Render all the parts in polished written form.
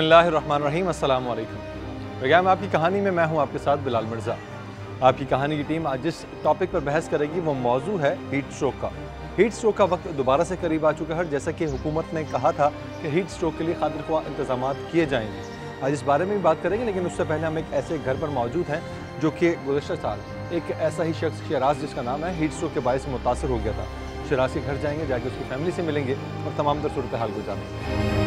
बिस्मिल्लाहिर्रहमानिर्रहीम, अस्सलाम वालेकुम। वगैम आपकी कहानी में मैं हूं आपके साथ बिलाल मिर्ज़ा। आपकी कहानी की टीम आज जिस टॉपिक पर बहस करेगी वो मौजू है हीट स्ट्रोक का। हीट स्ट्रोक का वक्त दोबारा से करीब आ चुका है। जैसा कि हुकूमत ने कहा था कि हीट स्ट्रोक के लिए खातिर ख्वाह इंतजाम किए जाएंगे, आज इस बारे में भी बात करेंगे। लेकिन उससे पहले हम एक ऐसे घर पर मौजूद हैं जो कि गुज़श्ता साल एक ऐसा ही शख्स शराज, जिसका नाम है, हीट स्ट्रोक के बायस मुतासर हो गया था। शराज के घर जाएंगे, जाके उसकी फैमिली से मिलेंगे और तमाम तर सूरत हाल को जानेंगे।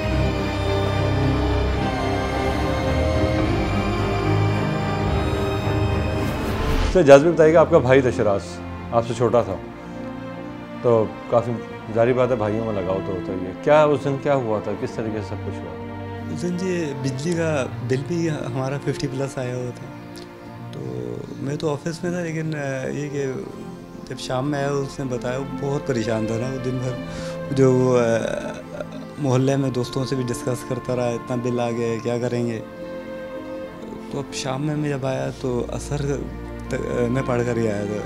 तो जाज़ भी बताइएगा, आपका भाई था शराज, आपसे छोटा था, तो काफ़ी जारी बात है भाइयों में लगाव तो होता ही है। क्या उस दिन क्या हुआ था, किस तरीके से सब कुछ हुआ? उस दिन जी बिजली का बिल भी हमारा 50+ आया हुआ था। तो मैं तो ऑफिस में था, लेकिन ये कि जब शाम में आया उसने बताया, बहुत परेशान था ना वो दिन भर। जो मोहल्ले में दोस्तों से भी डिस्कस करता रहा, इतना बिल आ गया, क्या करेंगे। तो अब शाम में मैं जब आया तो असर मैं पढ़ कर ही आया था।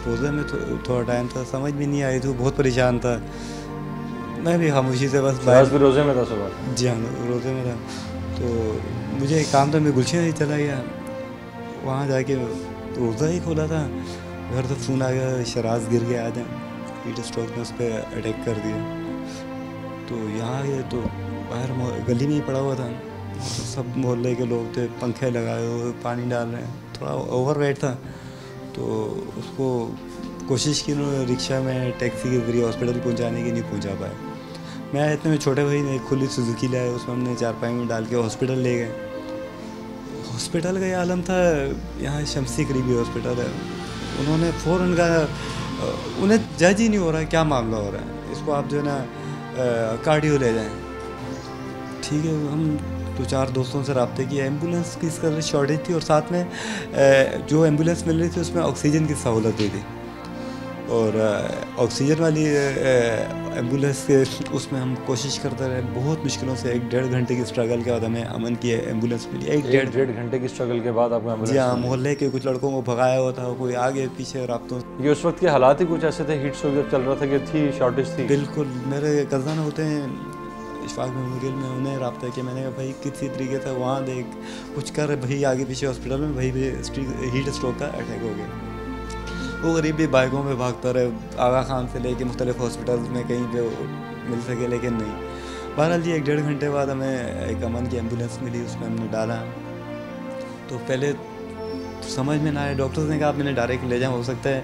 रोज़े में थोड़ा टाइम था, समझ भी नहीं आई थी, बहुत परेशान था। मैं भी खामोशी से बस बाहर रोज़े में था सुबह। जी हाँ, रोज़े में था। तो मुझे एक काम था, मैं गुलशन ही चला गया। वहाँ जाके रोज़ा ही खोला था, घर से फ़ोन आ गया, शराज गिर गया, आज हीट स्ट्रोक में उस पर अटैक कर दिया। तो यहाँ गए तो बाहर गली में ही पड़ा हुआ था। तो सब मोहल्ले के लोग थे, पंखे लगाए हुए, पानी डाल रहे हैं। थोड़ा ओवरवेट था, तो उसको कोशिश की उन्होंने रिक्शा में टैक्सी के जरिए हॉस्पिटल पहुंचाने की, नहीं पहुंचा पाए। मैं इतने में छोटे भाई ने खुली सुजुकी लाए, उसमें हमने चारपाई में डाल के हॉस्पिटल ले गए। हॉस्पिटल का ये आलम था, यहाँ शमसी करीबी हॉस्पिटल है। उन्होंने फ़ौरन कहा, उन्हें जज ही नहीं हो रहा है क्या मामला हो रहा है, इसको आप जो है ना कार्डियो ले जाएँ। ठीक है, हम 2-4 दोस्तों से रब्ते किया। एम्बुलेंस की इस कदर शॉर्टेज थी, और साथ में जो एम्बुलेंस मिल रही थी उसमें ऑक्सीजन की सहूलत भी थी। और ऑक्सीजन वाली एम्बुलेंस के उसमें हम कोशिश करते रहे, बहुत मुश्किलों से 1-1.5 घंटे की स्ट्रगल के बाद हमें अमन की एम्बुलेंस मिली। 1-1.5 घंटे की स्ट्रगल के बाद आपको एम्बुलेंस? जी हाँ, मोहल्ले के कुछ लड़कों को भगाया हुआ था, कोई आगे पीछे रब्तों। ये उस वक्त के हालात ही कुछ ऐसे थे, हीट स्ट्रोक जब चल रहा था, कि थी शॉर्टेज थी? बिल्कुल। मेरे कज़न होते हैं इशफाक मेमोरियल में, उन्हें रब्ता किया मैंने, कहा भाई किसी तरीके से वहाँ देख कुछ कर, भाई आगे पीछे हॉस्पिटल में भाई हीट स्ट्रोक का अटैक हो गया। वो गरीब भी बाइकों में भागता रहे, आगा खान से लेके मुख्तलिफ हॉस्पिटल में कहीं पे मिल सके, लेकिन नहीं। बहरहाल जी 1-1.5 घंटे बाद हमें एक अमन की एम्बुलेंस मिली, उसमें हमने डाला। तो पहले समझ में ना आया, डॉक्टर्स ने कहा आप मैंने डायरेक्ट ले जाएँ, हो सकता है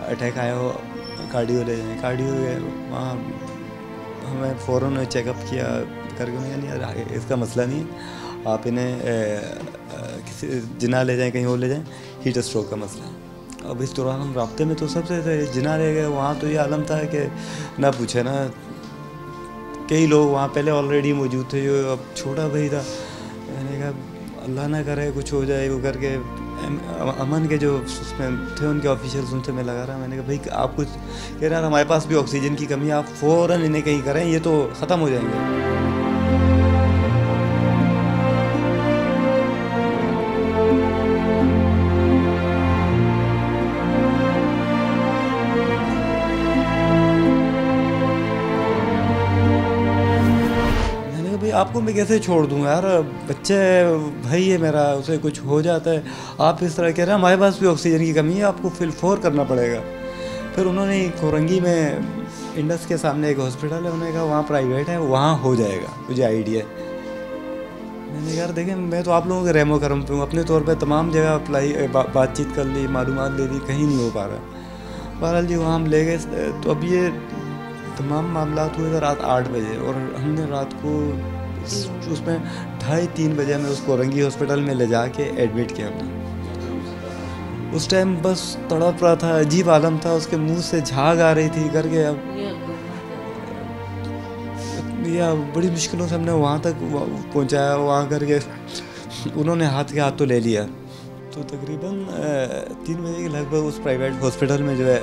अटैक आया हो, कार्डियो ले जाएँ। कार्डियो गए, वहाँ हमें फ़ौरन चेकअप किया करके, उन्होंने नहीं यार इसका मसला नहीं है, आप इन्हें किसी जिना ले जाएं, कहीं और ले जाएं, हीट स्ट्रोक का मसला है। अब इस दौरान हम राब्ते में तो सबसे थे, जिना ले गए। वहाँ तो ये आलम था कि ना पूछे ना, कई लोग वहाँ पहले ऑलरेडी मौजूद थे, जो अब छोटा भाई था। मैंने कहा अल्लाह ना करे कुछ हो जाए, वो करके अमन के जो उसमें थे उनके ऑफिशियल्स, उनसे मैं लगा रहा। मैंने कहा भाई आप कुछ कह रहे हैं, हमारे पास भी ऑक्सीजन की कमी है, आप फ़ौरन इन्हें कहीं करें, ये तो ख़त्म हो जाएंगे। आपको मैं कैसे छोड़ दूंगा यार, बच्चे भाई है मेरा, उसे कुछ हो जाता है, आप इस तरह कह रहे हैं, हमारे पास भी ऑक्सीजन की कमी है, आपको फिलफोर करना पड़ेगा। फिर उन्होंने कोरंगी में इंडस के सामने एक हॉस्पिटल है, उन्होंने कहा वहाँ प्राइवेट है, वहाँ हो जाएगा, मुझे आइडिया। मैंने कहा यार देखें, मैं तो आप लोगों के रहमो करम पे हूँ, अपने तौर पर तमाम जगह अप्लाई बातचीत कर ली, मालूमात ले ली, कहीं नहीं हो पा रहा। बहरहाल जी वहाँ हम ले गए। तो अब ये तमाम मामला हुए थे रात 8 बजे, और हमने रात को उसमें 2:30-3 बजे हमें उस कोरंगी हॉस्पिटल में ले जाके एडमिट किया हमने। उस टाइम बस तड़प रहा था, अजीब आलम था, उसके मुंह से झाग आ रही थी करके। अब या बड़ी मुश्किलों से हमने वहाँ तक पहुँचाया, वहाँ करके उन्होंने हाथ के हाथ तो ले लिया। तो तकरीबन 3 बजे के लगभग उस प्राइवेट हॉस्पिटल में जो है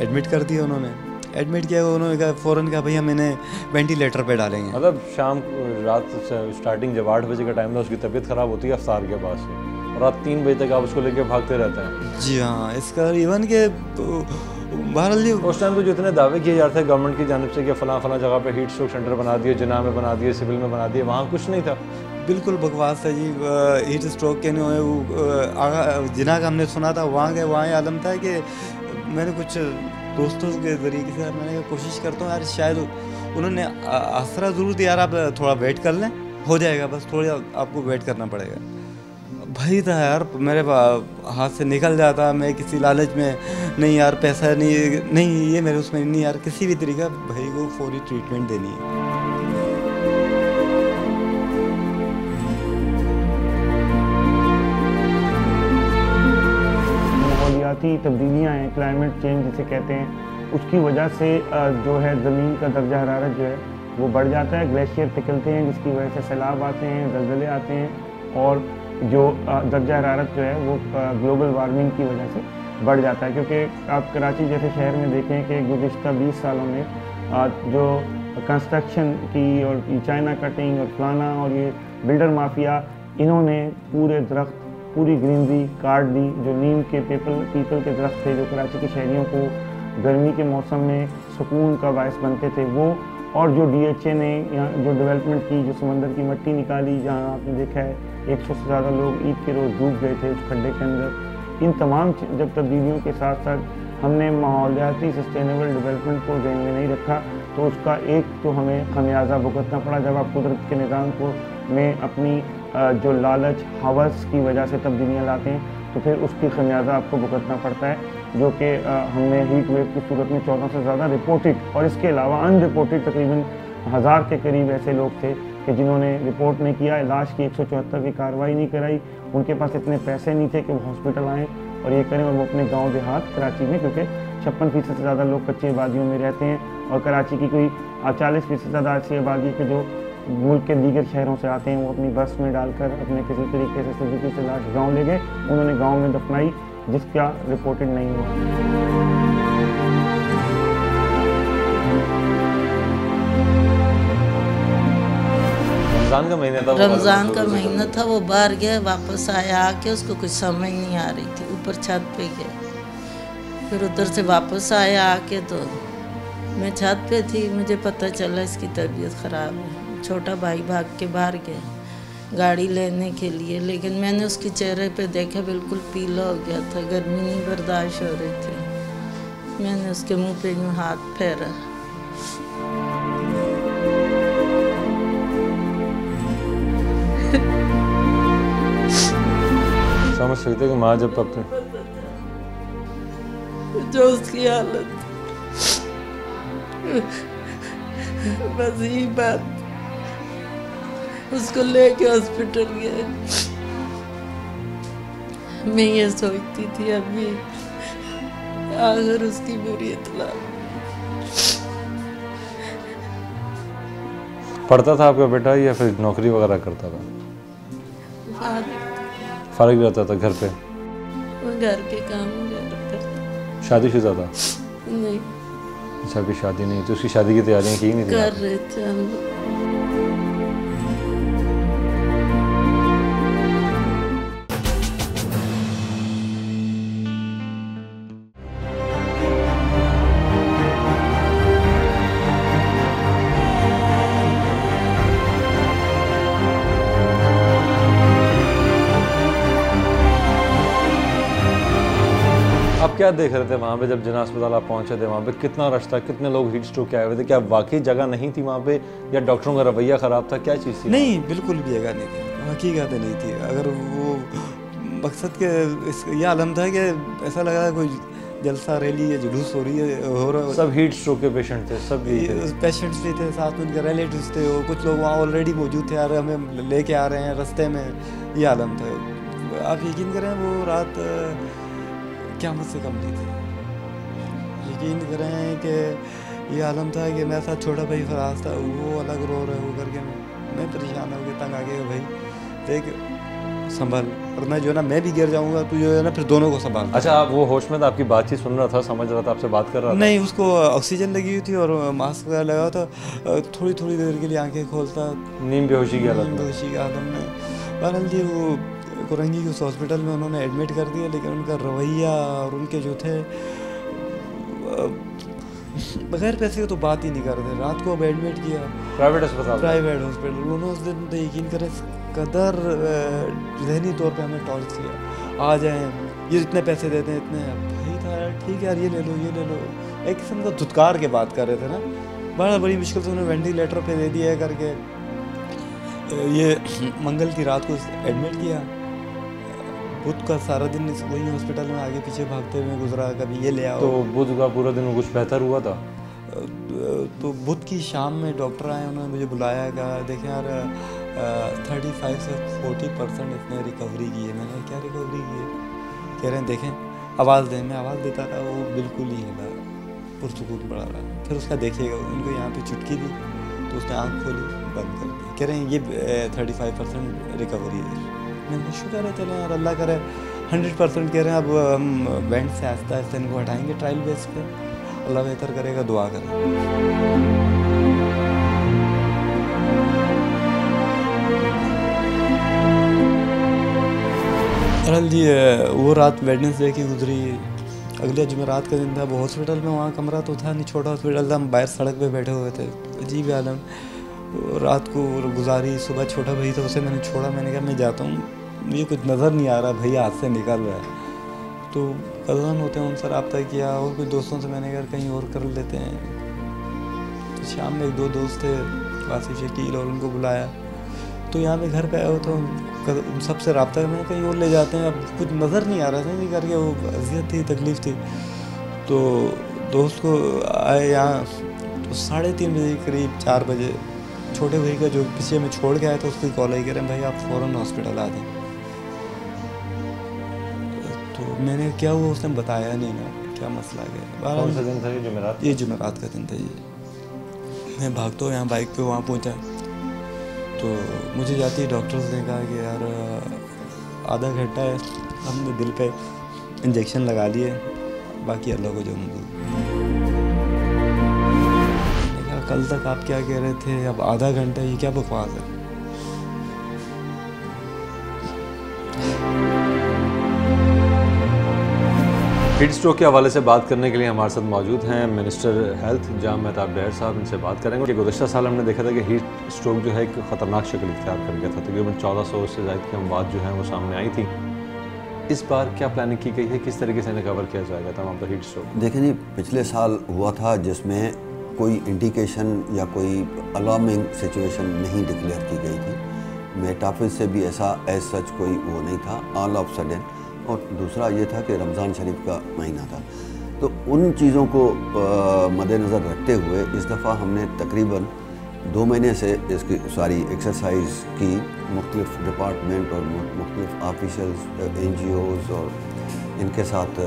एडमिट कर दिया उन्होंने। एडमिट किया, उन्होंने कहा फ़ौरन कहा भाई हम इन्हें वेंटिलेटर पे डालेंगे। मतलब शाम रात स्टार्टिंग जब 8 बजे का टाइम था, उसकी तबीयत ख़राब होती है अफ्तार के पास से, और रात 3 बजे तक आप उसको लेके भागते रहते हैं? जी हाँ, इसका इवन के बहरहाल जी उस टाइम तो जितने दावे किए जाते थे गवर्नमेंट की जानिब से कि फलां फलां जगह पे हीट स्ट्रोक सेंटर बना दिए, जिन्ना में बना दिए, सिविल में बना दिए, वहाँ कुछ नहीं था। बिल्कुल बकवास है जी। हीट स्ट्रोक के नहीं हुए, जिना का हमने सुना था वहाँ गए, वहाँ ये आलम था कि मैंने कुछ दोस्तों के तरीके से मैंने कोशिश करता हूँ यार, शायद उन्होंने आसरा ज़रूर दिया यार, आप थोड़ा वेट कर लें, हो जाएगा, बस थोड़ा आपको वेट करना पड़ेगा। भाई था यार, मेरे हाथ से निकल जाता, मैं किसी लालच में नहीं यार, पैसा नहीं ये मेरे उसमें नहीं यार, किसी भी तरीका भाई को फौरी ट्रीटमेंट देनी है। माहौलियाती तब्दीलियाँ हैं, क्लाइमेट चेंज जिसे कहते हैं, उसकी वजह से जो है ज़मीन का दर्जा हरारत जो है वो बढ़ जाता है, ग्लेशियर पिघलते हैं जिसकी वजह से सैलाब आते हैं, ज़लज़ले आते हैं, और जो दर्जा हरारत जो है वो ग्लोबल वार्मिंग की वजह से बढ़ जाता है। क्योंकि आप कराची जैसे शहर में देखें कि गुज़िश्ता 20 सालों में जो कंस्ट्रक्शन की और चाइना कटिंग और फलाना और ये बिल्डर माफिया, इन्होंने पूरे दरख्त, पूरी ग्रीनरी काट दी। जो नीम के पीपल के दरख्त थे जो कराची के शहरियों को गर्मी के मौसम में सुकून का बायस बनते थे, वो, और जो DHA ने यहाँ जो डेवलपमेंट की, जो समंदर की मिट्टी निकाली, जहाँ आपने देखा है 100 से ज़्यादा लोग ईद के रोज़ डूब गए थे उस खड्डे के अंदर। इन तमाम जब तब्दीलियों के साथ साथ हमने माहौलियाती सस्टेनेबल डेवलपमेंट को ध्यान में नहीं रखा, तो उसका एक तो हमें खमियाजा भुगतना पड़ा। जब आप कुदरत के निज़ाम को में अपनी जो लालच, हवस की वजह से तब्दीलियाँ लाते हैं, तो फिर उसकी खमियाजा आपको भुगतना पड़ता है, जो कि हमने हीट वेव की सूरत में 14 से ज़्यादा रिपोर्टेड, और इसके अलावा अनरिपोर्टेड तकरीबन 1000 के करीब ऐसे लोग थे कि जिन्होंने रिपोर्ट नहीं किया, इलाज की 174 की कार्रवाई नहीं कराई, उनके पास इतने पैसे नहीं थे कि वो हॉस्पिटल आएँ और ये करें, और वो अपने गांव देहात कराची में, क्योंकि 56% से ज़्यादा लोग कच्ची आबादियों में रहते हैं, और कराची की कोई 40% से ज़्यादा ऐसी आबादी के जो मुल्क के दीगर शहरों से आते हैं, वो अपनी बस में डालकर अपने किसी तरीके से सुजुकी से लाश गाँव ले गए, उन्होंने गाँव में दफनाई, जिसका रिपोर्टेड नहीं हुआ। रमज़ान का महीना था, रमज़ान का महीना था, वो बाहर गया, वापस आया, आके उसको कुछ समझ नहीं आ रही थी, ऊपर छत पे गया, फिर उधर से वापस आया आके, तो मैं छत पे थी, मुझे पता चला इसकी तबीयत ख़राब है। छोटा भाई भाग के बाहर गया गाड़ी लेने के लिए, लेकिन मैंने उसके चेहरे पे देखा बिल्कुल पीला हो गया था, गर्मी नहीं बर्दाश्त हो रही थी। मैंने उसके मुंह पे यूँ हाथ फेरा। समझ सकते कि माँ जब अपने जो उसकी हालत, बस यही बात, उसको लेके हॉस्पिटल गए। मैं ये सोचती थी अभी अगर उसकी बुरी इत्तला। पढ़ता था आपका बेटा या फिर नौकरी वगैरह करता था? फारिग रहता था घर पे? वो घर के काम करता। शादीशुदा था? नहीं। अच्छा, अभी शादी नहीं, तो उसकी शादी की तैयारियां की नहीं थी? कर रहे थे हम लोग। आप क्या देख रहे थे वहाँ पे जब जिन्ना अस्पताल आप पहुँचे थे? वहाँ पे कितना रश था, कितने लोग हीट स्ट्रोक के आए हुए थे? क्या वाकई जगह नहीं थी वहाँ पे, या डॉक्टरों का रवैया ख़राब था, क्या चीज़ थी? नहीं, बिल्कुल भी जगह नहीं थी, हकीकत नहीं थी। अगर वो मकसद के यह आलम था कि ऐसा लग रहा है कोई जलसा, रैली या जुलूस हो रही है, हो रहा। सब हीट स्ट्रोक के पेशेंट थे, सब पेशेंट्स भी थे, साथ में उनके रिलेटिव्स थे, और कुछ लोग वहाँ ऑलरेडी मौजूद थे, यार हमें लेके आ रहे हैं रास्ते में, ये आलम था। आप यकीन करें वो रात क़यामत से कम नहीं थी। यकीन करें कि ये आलम था कि मेरे साथ छोटा भाई फराज था, वो अलग रो रहे हो करके, मैं परेशान हो गया, तंग आ गया, भाई देख संभल, और मैं जो है ना, मैं भी गिर जाऊंगा, तू जो है ना फिर दोनों को संभाल। अच्छा, आप वो होश में था, आपकी बातचीत सुन रहा था, समझ रहा था, आपसे बात कर रहा था? नहीं, उसको ऑक्सीजन लगी हुई थी और मास्क वगैरह लगा था, थोड़ी थोड़ी देर के लिए आंखें खोलता, नींद बेहोशी की हालत में। बहरहाल जी वो कुरंगी के उस हॉस्पिटल में उन्होंने एडमिट कर दिया, लेकिन उनका रवैया और उनके जो थे बगैर पैसे के तो बात ही नहीं कर रहे थे। रात को अब एडमिट किया प्राइवेट अस्पताल? Private hospital. उन्होंने उस दिन तो यकीन करें कदर जहनी तौर पे हमें टॉर्च किया, आ जाएं, ये इतने पैसे देते हैं इतने। भाई था यार ठीक है यार, ये ले लो ये ले लो, एक किस्म का धुतकार के बात कर रहे थे ना। बड़ी मुश्किल से उन्होंने वेंटिलेटर पे दे दिया है करके। ये मंगल की रात को एडमिट किया, बुध का सारा दिन वही हॉस्पिटल में आगे पीछे भागते हुए गुजरा, कभी ये ले आओ। तो बुध का पूरा दिन कुछ बेहतर हुआ था? तो बुध की शाम में डॉक्टर आए, उन्होंने मुझे बुलाया, कहा देखें यार 35 से 40% इसने रिकवरी की है। मैंने क्या रिकवरी की है? कह रहे हैं देखें आवाज़ दें। मैं आवाज़ देता रहा, वो बिल्कुल ही हिला, पुरसुकून पड़ा रहा। फिर उसका देखिएगा, उनको यहाँ पे चुटकी दी तो उसने आँख खोली, बंद कर दी। कह रहे हैं ये 35% रिकवरी है। मैंने शुक्र है चले यार, अल्लाह करे 100% कह रहे हैं। अब हम बैंड से आहिस्ता आहिस्ता इनको हटाएंगे ट्रायल बेस पे, अल्लाह बेहतर करेगा, दुआ करें। बहरहाल जी वो रात वेडनेसडे की गुजरी। अगले जुमेरात का दिन था। वो हॉस्पिटल में वहाँ कमरा तो था नहीं, छोटा हॉस्पिटल था, हम बाहर सड़क पे बैठे हुए थे। अजीब आलम। रात को गुजारी। सुबह छोटा भाई था, उसे मैंने छोड़ा, मैंने कहा मैं जाता हूँ, मुझे कुछ नज़र नहीं आ रहा, भैया हाथ से निकल रहा है। तो कज़न होते हैं, उनसे रब्ता किया, और कुछ दोस्तों से मैंने कहा कहीं और कर लेते हैं। तो शाम में 1-2 दोस्त थे, वासिफ शकील, और उनको बुलाया। तो यहाँ पे घर पे आया हो तो सबसे रब्ता मैंने कहीं और ले जाते हैं। अब कुछ नज़र नहीं आ रहा था, नहीं करके वो अजियत थी, तकलीफ़ थी। तो दोस्त को आए यहाँ तो 3:30 बजे करीब, 4 बजे छोटे भाई का जो पीछे में छोड़ के आया था उसको कॉल आई, कह रहे हैं भाई आप फ़ौरन हॉस्पिटल आ जाएं। तो मैंने क्या हुआ उसने बताया नहीं ना, क्या मसला है। कौन सा दिन था ये? जुमेरात? ये जुमेरात का दिन था जी। मैं भागता हूँ यहाँ बाइक पे वहाँ पहुँचा तो मुझे जाती ही डॉक्टर्स ने कहा कि यार आधा घंटा है, हमने दिल पे इंजेक्शन लगा लिए, बाकी अल्लाह को जो मंजूर। कल तक आप क्या कह रहे थे, अब आधा घंटा, ये क्या बकवास है। हीट स्ट्रोक के हवाले से बात करने के लिए हमारे साथ मौजूद हैं मिनिस्टर हेल्थ जाम मेहताब डैर साहब। इनसे बात करेंगे कि गुज़श्ता साल हमने देखा था कि हीट स्ट्रोक जो है एक ख़तरनाक शक्ल इख्तियार कर गया था। तकरीबन 1400 से ज़ायद की अमवात जो हैं वो सामने आई थी। इस बार क्या प्लानिंग की गई है, किस तरीके से इन्हें कवर किया जाएगा तमाम पर हीट स्ट्रोक? देखें जी, पिछले साल हुआ था जिसमें कोई इंडिकेशन या कोई अलार्मिंग सिचुएशन नहीं डिक्लेयर की गई थी। मेटाफिज से भी ऐसा एज सच कोई वो नहीं था, ऑल ऑफ सडन। और दूसरा ये था कि रमज़ान शरीफ का महीना था। तो उन चीज़ों को मद्देनज़र रखते हुए इस दफ़ा हमने तकरीबन 2 महीने से इसकी सारी एक्सरसाइज की, मुख्तलिफ डिपार्टमेंट और मुख्तलिफ ऑफिशियल्स, NGOs और इनके साथ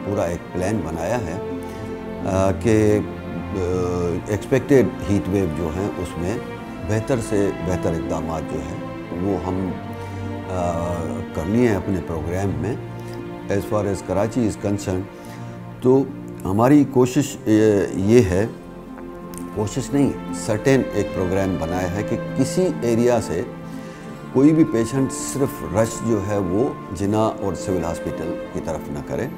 पूरा एक प्लान बनाया है कि एक्सपेक्टेड हीट वेव जो हैं उसमें बेहतर से बेहतर इक़दाम जो हैं वो हम कर लिए हैं अपने प्रोग्राम में। As far as Karachi is concern, तो हमारी कोशिश ये है, कोशिश नहीं, सर्टेन एक प्रोग्राम बनाया है कि किसी एरिया से कोई भी पेशेंट सिर्फ रश जो है वो जिना और सिविल हॉस्पिटल की तरफ ना करे।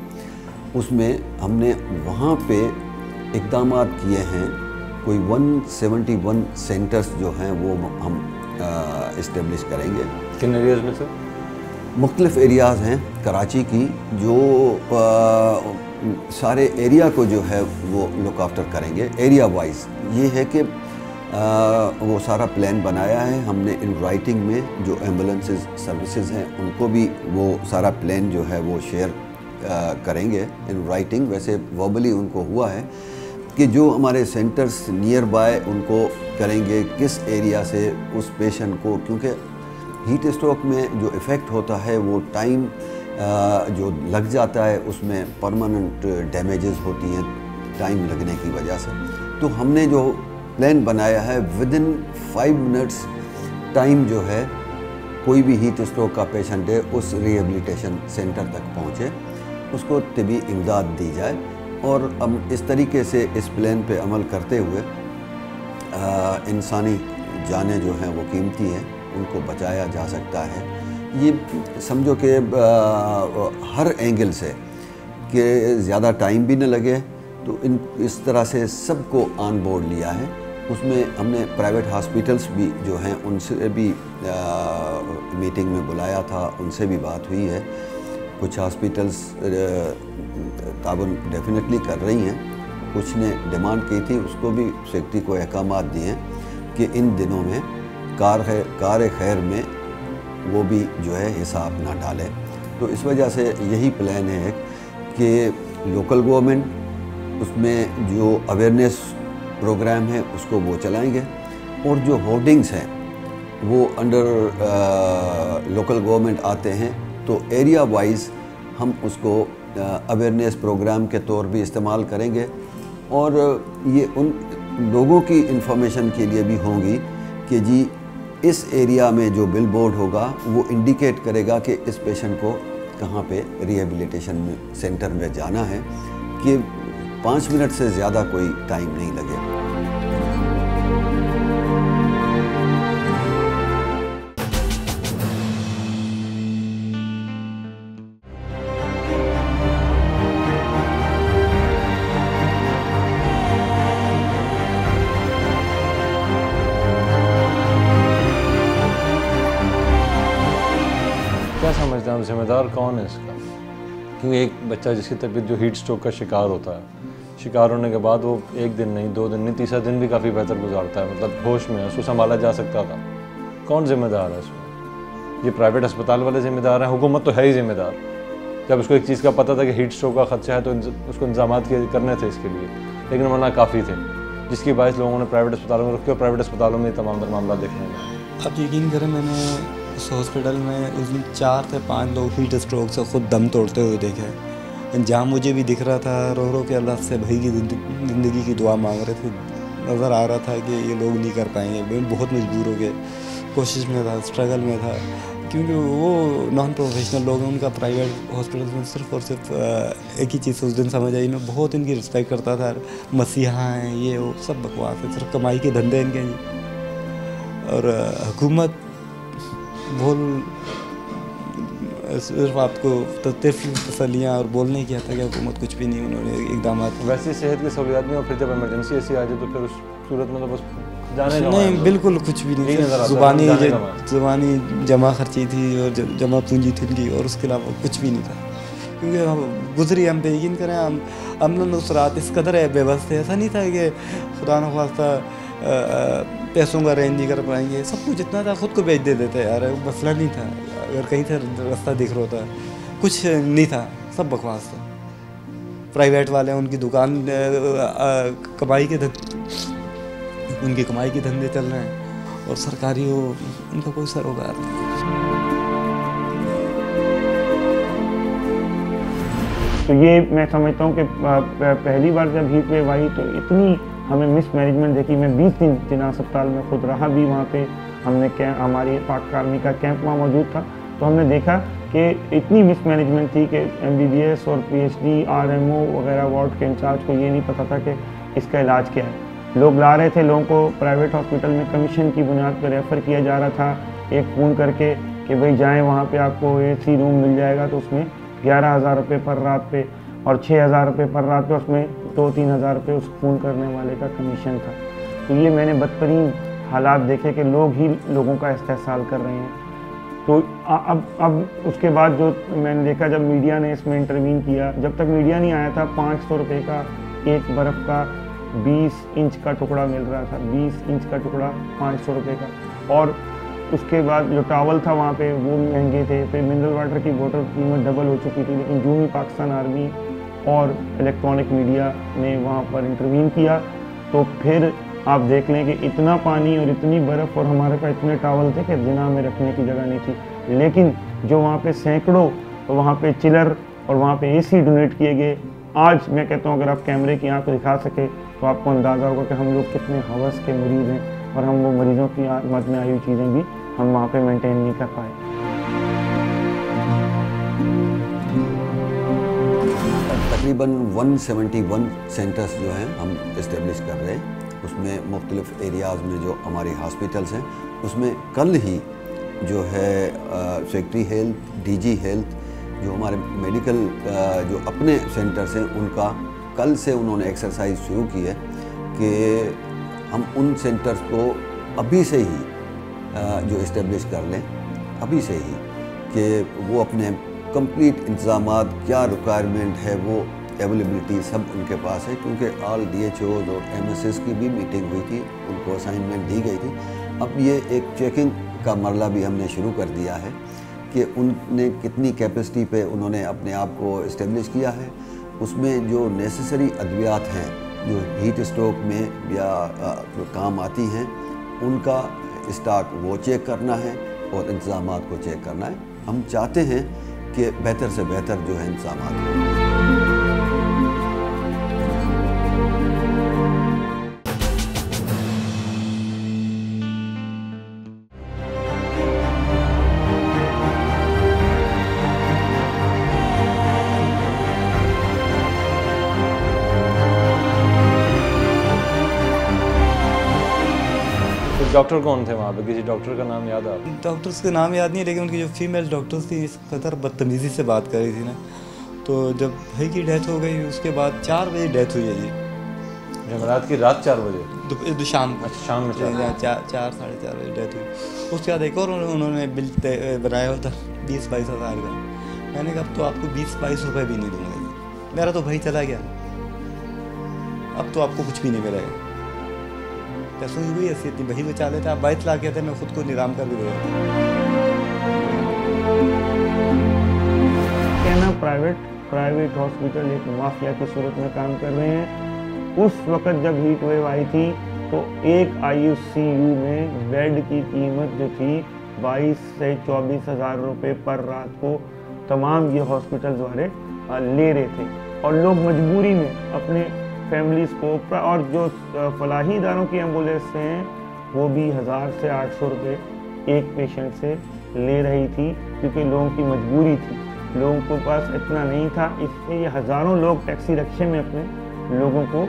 उसमें हमने वहाँ पे इक़दामात किए हैं। कोई 171 सेंटर्स जो हैं वो हम इस्टेब्लिश करेंगे। किन एरियाज़ में से? मुख्तलिफ एरियाज़ हैं कराची की, जो सारे एरिया को जो है वो लुक आफ्टर करेंगे एरिया वाइज। ये है कि वो सारा प्लान बनाया है हमने इन राइटिंग में। जो एम्बुलेंसेस सर्विसेज हैं उनको भी वो सारा प्लान जो है वो शेयर करेंगे इन राइटिंग। वैसे वर्बली उनको हुआ है कि जो हमारे सेंटर्स नियर बाय उनको करेंगे, किस एरिया से उस पेशेंट को, क्योंकि हीट स्ट्रोक में जो इफ़ेक्ट होता है वो टाइम जो लग जाता है, उसमें परमानेंट डैमेजेस होती हैं टाइम लगने की वजह से। तो हमने जो प्लान बनाया है विदिन 5 मिनट्स टाइम जो है कोई भी हीट स्ट्रोक का पेशेंट है उस रिहेबिलिटेशन सेंटर तक पहुँचे, उसको तिबी इमदाद दी जाए। और हम इस तरीके से इस प्लान पे अमल करते हुए इंसानी जानें जो हैं वो कीमती हैं, उनको बचाया जा सकता है। ये समझो कि हर एंगल से कि ज़्यादा टाइम भी न लगे तो इस तरह से सबको ऑन बोर्ड लिया है। उसमें हमने प्राइवेट हॉस्पिटल्स भी जो हैं उनसे भी मीटिंग में बुलाया था, उनसे भी बात हुई है। कुछ हॉस्पिटल्स ताबन डेफिनेटली कर रही हैं, कुछ ने डिमांड की थी, उसको भी सेक्रेटरी को अहकामात दिए हैं कि इन दिनों में कार खैर में वो भी जो है हिसाब ना डालें। तो इस वजह से यही प्लान है कि लोकल गवर्नमेंट उसमें जो अवेयरनेस प्रोग्राम है उसको वो चलाएंगे, और जो होर्डिंग्स हैं वो अंडर लोकल गवर्नमेंट आते हैं, तो एरिया वाइज हम उसको अवेयरनेस प्रोग्राम के तौर भी इस्तेमाल करेंगे। और ये उन लोगों की इंफॉर्मेशन के लिए भी होंगी कि जी इस एरिया में जो बिल बोर्ड होगा वो इंडिकेट करेगा कि इस पेशेंट को कहाँ पे रिहेबिलिटेशन सेंटर में जाना है, कि 5 मिनट से ज़्यादा कोई टाइम नहीं लगे। क्या समझते हैं आप, जिम्मेदार कौन है इसका? क्योंकि एक बच्चा जिसकी तबीयत जो हीट स्ट्रोक का शिकार होता है, शिकार होने के बाद वो 1 दिन नहीं, 2 दिन नहीं, तीसरा दिन भी काफ़ी बेहतर गुजारता है, मतलब होश में है, उसको संभाला जा सकता था। कौन जिम्मेदार है इसमें? ये प्राइवेट अस्पताल वाले जिम्मेदार हैं, हुकूमत तो है ही जिम्मेदार। जब उसको एक चीज़ का पता था कि हीट स्ट्रोक का खदशा है तो उसको इंतजाम करने थे इसके लिए, लेकिन वरना काफ़ी थे, जिसकी बायस लोगों ने प्राइवेट अस्पतालों में रखे और प्राइवेट अस्पतालों में तमाम मामला देखने में। आप यकीन करें, मैंने उस हॉस्पिटल में उस दिन 4 से 5 लोग हीट स्ट्रोक से ख़ुद दम तोड़ते हुए देखे, जहाँ मुझे भी दिख रहा था, रो के अल्लाह से भाई की ज़िंदगी की दुआ मांग रहे थे। नज़र आ रहा था कि ये लोग नहीं कर पाएंगे। मैं बहुत मजबूर हो गए, कोशिश में था, स्ट्रगल में था, क्योंकि वो नॉन प्रोफेशनल लोग हैं। उनका प्राइवेट हॉस्पिटल में सिर्फ और सिर्फ एक ही चीज़ उस दिन समझ आई, मैं बहुत इनकी रिस्पेक्ट करता था, मसीहा हैं ये वो, सब बकवास है, सिर्फ कमाई के धंधे इनके। और हुकूमत सिर्फ आपको तसलियाँ और बोलने की आता है कि हुकूमत कुछ भी नहीं, उन्होंने इकदाम। वैसे सेहत की सहूलियात नहीं, और फिर जब इमरजेंसी ऐसी आ जाए तो फिर उस सूरत में तो बस जाने नहीं, बिल्कुल कुछ भी नहीं। ज़ुबानी जमा खर्ची थी और जमा पूंजी थी उनकी, और उसके अलावा कुछ भी नहीं था। क्योंकि हम गुजरी, हम पे यकीन करें, हम उस रात इस कदर है बेबस थे। ऐसा नहीं था कि खुदा न खास्ता पैसों का अरेंज नहीं कर पाएंगे, सब कुछ जितना था खुद को बेच देते थे यार, मसला नहीं था। अगर कहीं से रास्ता दिख रहा था, कुछ नहीं था, सब बकवास था। प्राइवेट वाले उनकी दुकान उनकी कमाई के धंधे चल रहे हैं, और सरकारी हो उनका कोई सरोकार नहीं। तो ये मैं समझता हूँ कि पहली बार जब हीट वेव आई तो इतनी हमें मिस मैनेजमेंट देखी। मैं 20 दिन जिना अस्पताल में खुद रहा भी, वहाँ पे हमने हमारी पाक आर्मी का कैंप वहाँ मौजूद था, तो हमने देखा कि इतनी मिस मैनेजमेंट थी कि MBBS और PhD RMO वगैरह वार्ड के इंचार्ज को ये नहीं पता था कि इसका इलाज क्या है। लोग ला रहे थे, लोगों को प्राइवेट हॉस्पिटल में कमीशन की बुनियाद पर रेफ़र किया जा रहा था, एक फ़ोन करके कि भाई जाएँ वहाँ पे आपको AC रूम मिल जाएगा, तो उसमें 11,000 रुपये पर रात पे और 6,000 रुपये पर रात पे, उसमें 2-3 हज़ार रुपये उस फ़ोन करने वाले का कमीशन था। तो ये मैंने बदतरीन हालात देखे कि लोग ही लोगों का इस्तेहसाल कर रहे हैं। तो अब उसके बाद जो मैंने देखा, जब मीडिया ने इसमें इंटरवीन किया, जब तक मीडिया नहीं आया था 500 रुपये का एक बर्फ़ का 20 इंच का टुकड़ा मिल रहा था, 20 इंच का टुकड़ा 500 रुपये का। और उसके बाद जो टावल था वहाँ पे वो महंगे थे, फिर मिनरल वाटर की बोतल की कीमत डबल हो चुकी थी। लेकिन जो ही पाकिस्तान आर्मी और इलेक्ट्रॉनिक मीडिया ने वहाँ पर इंटरवीन किया, तो फिर आप देख लें कि इतना पानी और इतनी बर्फ़, और हमारे पास इतने टावल थे कि जिना में रखने की जगह नहीं थी। लेकिन जो वहाँ पे सैकड़ों वहाँ पे चिलर और वहाँ पे AC डोनेट किए गए। आज मैं कहता हूँ अगर आप कैमरे की आँख दिखा सके तो आपको अंदाज़ा होगा कि हम लोग कितने हवस के मरीज़ हैं, और हम वो मरीज़ों की मद में आई हुई चीज़ें भी हम वहाँ पे मेंटेन नहीं कर पाए। तकरीबन 171 सेंटर्स जो हैं हम इस्टेब्लिश कर रहे हैं। उसमें मुख्तलिफ एरियाज़ में जो हमारे हॉस्पिटल्स हैं, उसमें कल ही जो है सेक्रेटरी हेल्थ, DG हेल्थ, जो हमारे मेडिकल जो अपने सेंटर्स हैं उनका कल से उन्होंने एक्सरसाइज शुरू की है कि हम उन सेंटर्स को अभी से ही जो इस्टेब्लिश कर लें, अभी से ही, कि वो अपने कंप्लीट इंतज़ामात, क्या रिक्वायरमेंट है, वो अवेलेबिलिटी सब उनके पास है, क्योंकि ऑल DHOs और MSS की भी मीटिंग हुई थी, उनको असाइनमेंट दी गई थी। अब ये एक चेकिंग का मरला भी हमने शुरू कर दिया है कि उनने कितनी कैपेसिटी पे उन्होंने अपने आप को इस्टेब्लिश किया है, उसमें जो नेसेसरी अद्वियात हैं जो हीट स्ट्रोक में या काम आती हैं, उनका स्टॉक वो चेक करना है और इंतज़ामात को चेक करना है। हम चाहते हैं कि बेहतर से बेहतर जो है इंतज़ामात हों। डॉक्टर कौन थे वहाँ पे? किसी डॉक्टर का नाम याद आ रहा है? डॉक्टर्स के नाम याद नहीं है, लेकिन उनकी जो फीमेल डॉक्टर्स थी इस कदर बदतमीज़ी से बात कर रही थी ना, तो जब भाई की डेथ हो गई उसके बाद 4 बजे डेथ हुई है जी। जमरात की रात 4 बजे? शाम को। अच्छा, शाम में 4 साढ़े 4 बजे डेथ हुई। उसके बाद एक और उन्होंने बिल बनाया होता 20-22 हज़ार का। मैंने कहा अब तो आपको 20-22 रुपये भी नहीं दूँगा जी, मेरा तो भाई चला गया, अब तो आपको कुछ भी नहीं मिलेगा। पैसों की कोई हैसियत नहीं, वही बचा लेते। आप 22 लाख कहते हैं, मैं खुद को निराम कर भी दे रहा कहना प्राइवेट हॉस्पिटल एक माफिया की सूरत में काम कर रहे हैं। उस वक्त जब हीट वेव आई थी तो एक ICU में बेड की कीमत जो थी 22 से 24 हज़ार रुपये पर रात को तमाम ये हॉस्पिटल वाले ले रहे थे, और लोग मजबूरी में अपने फैमिलीज़ को, और जो फलाही इदारों की एम्बुलेंस हैं वो भी 1000 से 800 रुपये एक पेशेंट से ले रही थी, क्योंकि लोगों की मजबूरी थी, लोगों के पास इतना नहीं था। इसलिए ये हज़ारों लोग टैक्सी रिक्शे में अपने लोगों को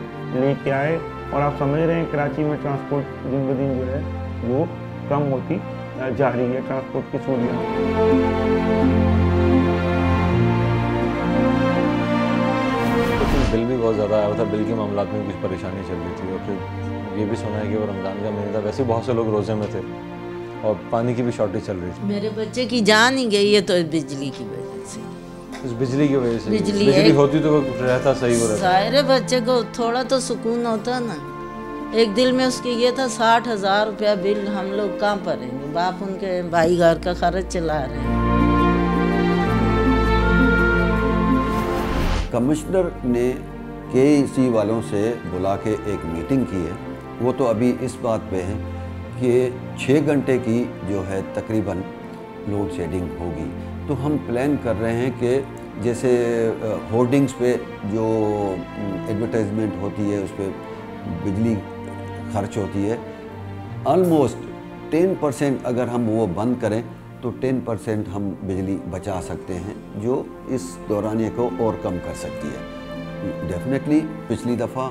लेके आए, और आप समझ रहे हैं कराची में ट्रांसपोर्ट दिन ब दिन जो है वो कम होती जा रही है, ट्रांसपोर्ट की सहूलियत। बिल भी बहुत ज़्यादा आया था, बिल के मामला में कुछ परेशानी चल रही थी, और फिर ये भी सुना है कि वो रमज़ान का महीना था, वैसे बहुत से लोग रोज़े में थे और पानी की भी शॉर्टेज चल रही थी। मेरे बच्चे की जान ही गई है तो बिजली की वजह से। इस बिजली की वजह से? बिजली होती तो रहता सही हो रहा। सारे बच्चे को थोड़ा तो सुकून होता ना। एक दिल में उसके ये था 60,000 रुपया बिल हम लोग कहाँ भरेंगे, बाप उनके भाई घर का खर्च चला रहे हैं। कमिश्नर ने KEC वालों से बुला के एक मीटिंग की है, वो तो अभी इस बात पे है कि 6 घंटे की जो है तकरीबन लोड शेडिंग होगी। तो हम प्लान कर रहे हैं कि जैसे होर्डिंग्स पे जो एडवर्टाइजमेंट होती है उस पर बिजली खर्च होती है, ऑलमोस्ट 10% अगर हम वो बंद करें तो 10% हम बिजली बचा सकते हैं, जो इस दौरानिए को और कम कर सकती है। डेफिनेटली पिछली दफ़ा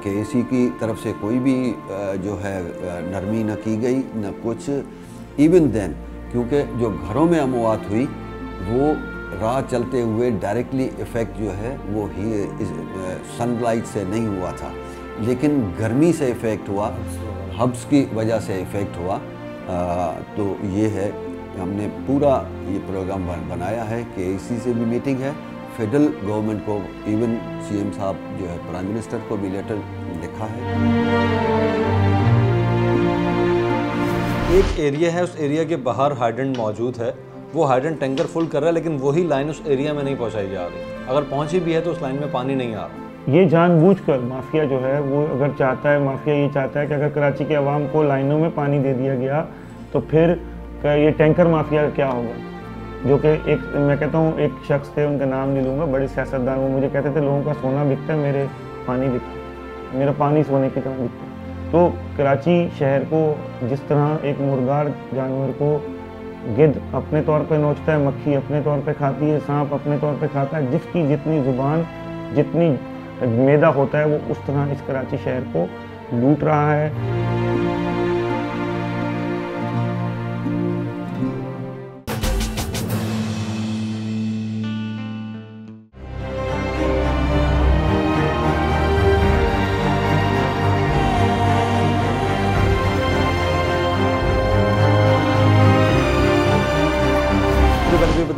KEC की तरफ से कोई भी जो है नरमी न की गई न कुछ, इवन देन, क्योंकि जो घरों में अमवात हुई वो राह चलते हुए डायरेक्टली इफ़ेक्ट जो है वो ही सनलाइट से नहीं हुआ था, लेकिन गर्मी से इफ़ेक्ट हुआ, हब्स की वजह से इफ़ेक्ट हुआ। तो ये है, हमने पूरा ये प्रोग्राम बनाया है, KEC से भी मीटिंग है, फेडरल गवर्नमेंट को, इवन CM साहब जो है प्राइम मिनिस्टर को भी लेटर लिखा है। एक एरिया है, उस एरिया के बाहर हाइड्रेंट मौजूद है, वो हाइड्रेंट टैंकर फुल कर रहा है, लेकिन वही लाइन उस एरिया में नहीं पहुंचाई जा रही। अगर पहुंची भी है तो उस लाइन में पानी नहीं आ रहा। ये जानबूझकर माफिया जो है वो अगर चाहता है, माफिया ये चाहता है कि अगर कराची के अवाम को लाइनों में पानी दे दिया गया तो फिर ये टैंकर माफिया का क्या होगा। जो कि एक, मैं कहता हूँ, एक शख्स थे, उनका नाम नहीं लूँगा, बड़े सियासतदान, वो मुझे कहते थे लोगों का सोना बिकता है, मेरे पानी बिकता है, मेरा पानी सोने की तरह बिकता है। तो कराची शहर को जिस तरह एक मुर्गार जानवर को गिद्ध अपने तौर पे नोचता है, मक्खी अपने तौर पे खाती है, सांप अपने तौर पे खाता है, जिसकी जितनी ज़ुबान, जितनी मैदा होता है, वो उस तरह इस कराची शहर को लूट रहा है।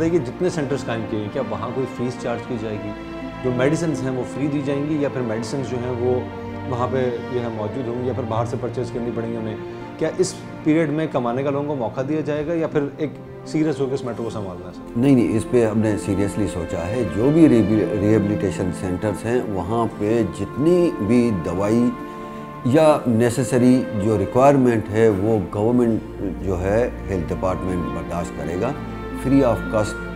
बताइए जितने सेंटर्स कायम किए हैं क्या वहाँ कोई फ़ीस चार्ज की जाएगी? जो मेडिसिन हैं वो फ्री दी जाएंगी या फिर मेडिसिन जो हैं वो वहाँ पे जो है मौजूद होंगी या फिर बाहर से परचेज़ करनी पड़ेंगी उन्हें? क्या इस पीरियड में कमाने का लोगों को मौका दिया जाएगा या फिर एक सीरियस होकर इस मैटर को संभालना है? नहीं, इस पे हमने सीरियसली सोचा है। जो भी रिहेबिलिटेशन सेंटर्स हैं वहाँ पे जितनी भी दवाई या नेसेसरी जो रिक्वायरमेंट है वो गवर्नमेंट जो है हेल्थ डिपार्टमेंट बर्दाश्त करेगा। फ्री ऑफ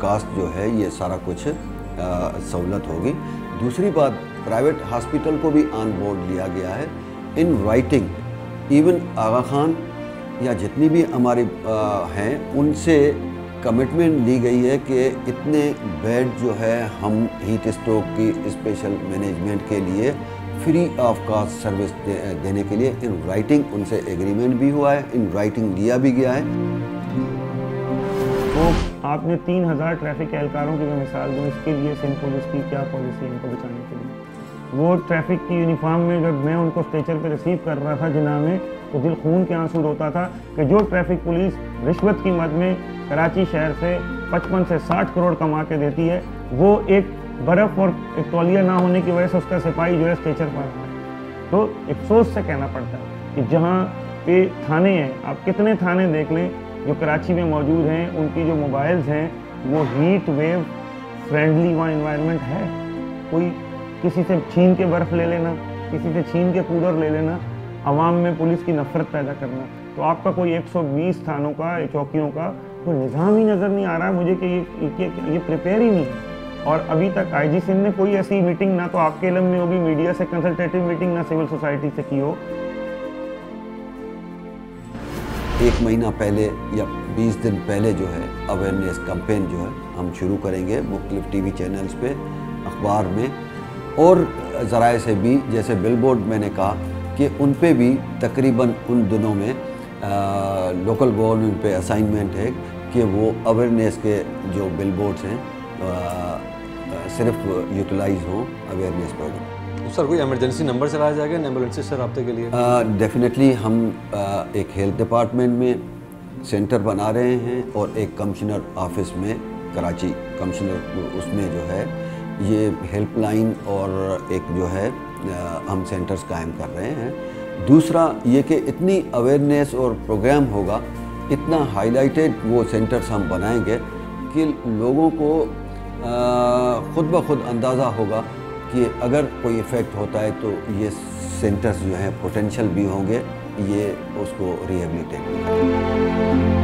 कास्ट जो है ये सारा कुछ सहूलत होगी। दूसरी बात, प्राइवेट हॉस्पिटल को भी ऑन बोर्ड लिया गया है इन राइटिंग। इवन आगा खान या जितनी भी हमारे हैं उनसे कमिटमेंट ली गई है कि इतने बेड जो है हम हीट स्ट्रोक की स्पेशल मैनेजमेंट के लिए फ्री ऑफ कास्ट सर्विस देने के लिए इन राइटिंग उनसे एग्रीमेंट भी हुआ है, इन राइटिंग लिया भी गया है। तो आपने 3000 ट्रैफिक एहलकारों की मैं मिसाल दूँ, इसके लिए सिंध पुलिस की क्या पॉलिसी है इनको बचाने के लिए? वो ट्रैफिक की यूनिफॉर्म में जब मैं उनको स्ट्रेचर पे रिसीव कर रहा था जिन्ना में, तो दिल खून के आंसू रोता था कि जो ट्रैफिक पुलिस रिश्वत की मद में कराची शहर से 55 से 60 करोड़ कमा के देती है, वो एक बर्फ़ और एक तौलिया ना होने की वजह से उसका सिपाही जो है स्ट्रेचर पर रहा है। तो अफसोस से कहना पड़ता है कि जहाँ पे थाने हैं, आप कितने थाने देख लें जो कराची में मौजूद हैं, उनकी जो मोबाइल्स हैं वो हीट वेव फ्रेंडली वहाँ इन्वायरमेंट है? कोई किसी से छीन के बर्फ़ ले लेना, किसी से छीन के पाउडर ले लेना, आवाम में पुलिस की नफरत पैदा करना। तो आपका कोई 120 थानों का, चौकियों का कोई निज़ाम ही नज़र नहीं आ रहा है मुझे कि ये प्रिपेयर ही नहीं है। और अभी तक आईजी सिंध ने कोई ऐसी मीटिंग ना तो आपके इल्म में होगी, मीडिया से कंसल्टेटिव मीटिंग, ना सिविल सोसाइटी से की हो। 1 महीना पहले या 20 दिन पहले जो है अवेयरनेस कैंपेन जो है हम शुरू करेंगे मुख्तलिफ टीवी चैनल्स पे, अखबार में और ज़राए से भी। जैसे बिलबोर्ड मैंने कहा कि उन पे भी तकरीबन उन दिनों में लोकल गवर्नमेंट पे असाइनमेंट है कि वो अवेयरनेस के जो बिलबोर्ड्स हैं सिर्फ यूटिलाइज हों अवेयरनेस प्रोग्राम। तो सर कोई इमरजेंसी नंबर चलाया जाएगा एम्बुलेंस से रब्ते के लिए? डेफिनेटली हम एक हेल्थ डिपार्टमेंट में सेंटर बना रहे हैं और एक कमिश्नर ऑफिस में कराची कमिश्नर उसमें जो है ये हेल्पलाइन और एक जो है हम सेंटर्स कायम कर रहे हैं। दूसरा ये कि इतनी अवेयरनेस और प्रोग्राम होगा, इतना हाईलाइटेड वो सेंटर्स हम बनाएंगे कि लोगों को ख़ुद ब खुद अंदाज़ा होगा कि अगर कोई इफ़ेक्ट होता है तो ये सेंटर्स जो हैं पोटेंशियल भी होंगे, ये उसको रिहेबिलिटेट भी करेंगे।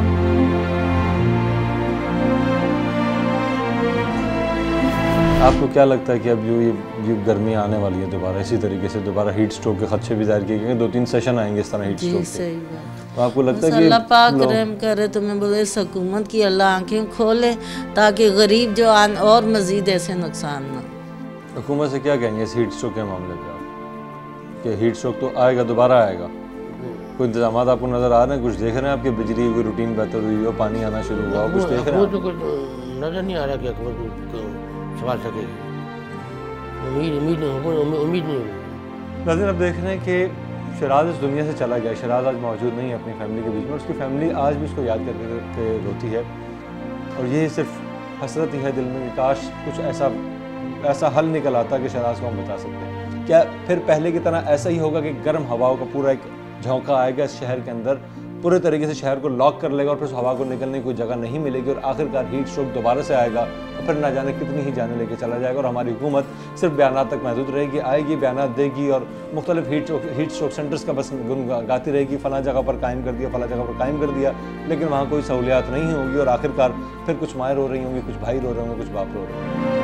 आपको क्या लगता है कि अब ये गर्मी आने वाली है दोबारा इसी तरीके से, दोबारा हीट स्ट्रोक के खदशे भी जाहिर किए गए, 2-3 सेशन आएंगे इस तरह हीट स्ट्रोक के? सही बात। तो आपको लगता है कि अल्लाह पाक रहम करे, तो मैं बोले इस हुकूमत की अल्लाह आंखें खोले ताकि गरीब जो और मज़ीद ऐसे नुकसान ना। हुकूमत से क्या कहेंगे इस हीट स्ट्रोक के मामले पर आप कि हीट स्ट्रोक तो आएगा, दोबारा आएगा? कोई इंतजाम आपको नज़र आ रहे हैं, कुछ देख रहे हैं? आपकी बिजली की रूटीन बेहतर हुई हो, पानी आना शुरू हुआ, कुछ देख रहे हैं? तो कुछ नज़र नहीं आ रहा कि हुकूमत संभाल सकेगी, उम्मीद नहीं होगी। नाज़रीन, अब देख रहे हैं कि शराज इस दुनिया से चला गया। शराज आज मौजूद नहीं है अपनी फैमिली के बीच में, उसकी फैमिली आज भी उसको याद करके रोती है और ये सिर्फ हसरत ही है दिल में कि काश कुछ ऐसा हल निकल आता कि शराज को हम बचा सकते हैं। क्या फिर पहले की तरह ऐसा ही होगा कि गर्म हवाओं का पूरा एक झोंका आएगा इस शहर के अंदर, पूरे तरीके से शहर को लॉक कर लेगा और फिर उस हवा को निकलने की कोई जगह नहीं मिलेगी और आखिरकार हीट स्ट्रोक दोबारा से आएगा और फिर ना जाने कितनी ही जाने लेके चला जाएगा और हमारी हुकूमत सिर्फ बयानात तक महदूद रहेगी, आएगी, बयानात देगी और मुख्तलिफ हीट स्ट्रोक सेंटर्स का बस गुन गाती रहेगी, फ़लाँ जगह पर कायम कर दिया, फ़लाँ जगह पर कायम कर दिया, लेकिन वहाँ कोई सहूलियात नहीं होगी और आखिरकार फिर कुछ माएँ रो रही होंगी, कुछ भाई रो रहे होंगे, कुछ बाप रो रहे होंगे।